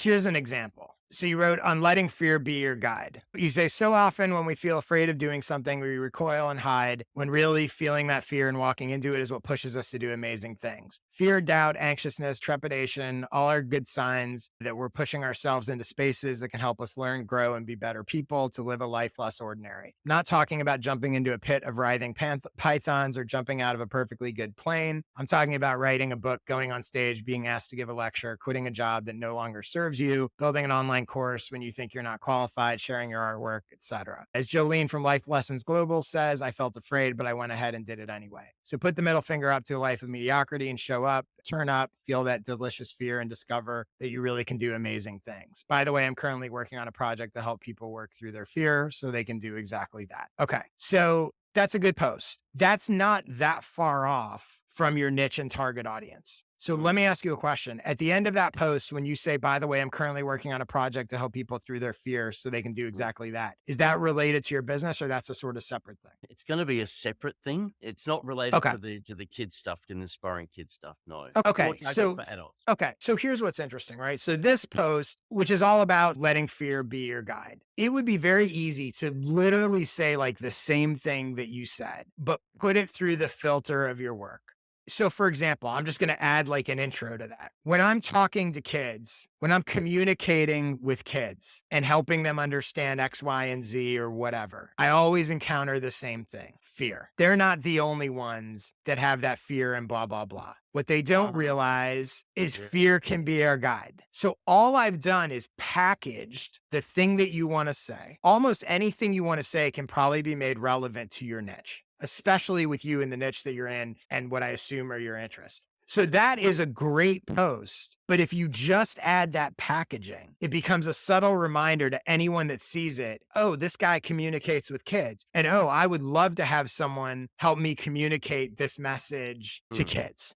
Here's an example. So you wrote on letting fear be your guide. You say, so often when we feel afraid of doing something, we recoil and hide, when really feeling that fear and walking into it is what pushes us to do amazing things. Fear, doubt, anxiousness, trepidation, all are good signs that we're pushing ourselves into spaces that can help us learn, grow, and be better people to live a life less ordinary. I'm not talking about jumping into a pit of writhing pythons or jumping out of a perfectly good plane. I'm talking about writing a book, going on stage, being asked to give a lecture, quitting a job that no longer serves you, building an online course when you think you're not qualified, sharing your artwork, etc. As Jolene from Life Lessons Global says, I felt afraid, but I went ahead and did it anyway. So put the middle finger up to a life of mediocrity and show up, turn up, feel that delicious fear, and discover that you really can do amazing things. By the way, I'm currently working on a project to help people work through their fear so they can do exactly that. Okay, so that's a good post. That's not that far off from your niche and target audience. So let me ask you a question. At the end of that post, when you say, by the way, I'm currently working on a project to help people through their fear so they can do exactly that, is that related to your business or that's a sort of separate thing? It's going to be a separate thing. It's not related Okay. to the kids stuff and inspiring kids stuff. No, it's more Okay. targeted for adults. Okay. So here's what's interesting, right? So this post, which is all about letting fear be your guide, it would be very easy to literally say like the same thing that you said, but put it through the filter of your work. So for example, I'm just going to add like an intro to that. When I'm talking to kids, when I'm communicating with kids and helping them understand X, Y, and Z or whatever, I always encounter the same thing, fear. They're not the only ones that have that fear and blah, blah, blah. What they don't realize is fear can be our guide. So all I've done is packaged the thing that you want to say. Almost anything you want to say can probably be made relevant to your niche, especially with you in the niche that you're in and what I assume are your interests. So that is a great post. But if you just add that packaging, it becomes a subtle reminder to anyone that sees it. Oh, this guy communicates with kids. And oh, I would love to have someone help me communicate this message to kids.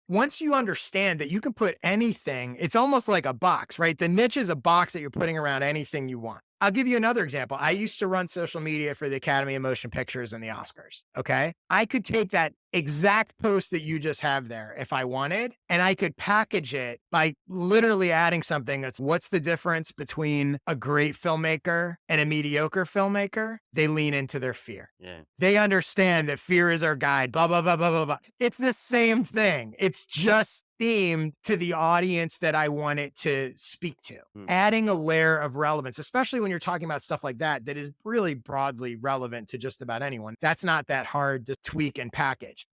Once you understand that you can put anything, it's almost like a box, right? The niche is a box that you're putting around anything you want. I'll give you another example. I used to run social media for the Academy of Motion Pictures and the Oscars. Okay. I could take that exact post that you just have there if I wanted, and I could package it by literally adding something that's what's the difference between a great filmmaker and a mediocre filmmaker? They lean into their fear. Yeah. They understand that fear is our guide, blah, blah, blah, blah, blah, blah. It's the same thing. It's just themed to the audience that I want it to speak to. Adding a layer of relevance, especially when you're talking about stuff like that, that is really broadly relevant to just about anyone. That's not that hard to tweak and package.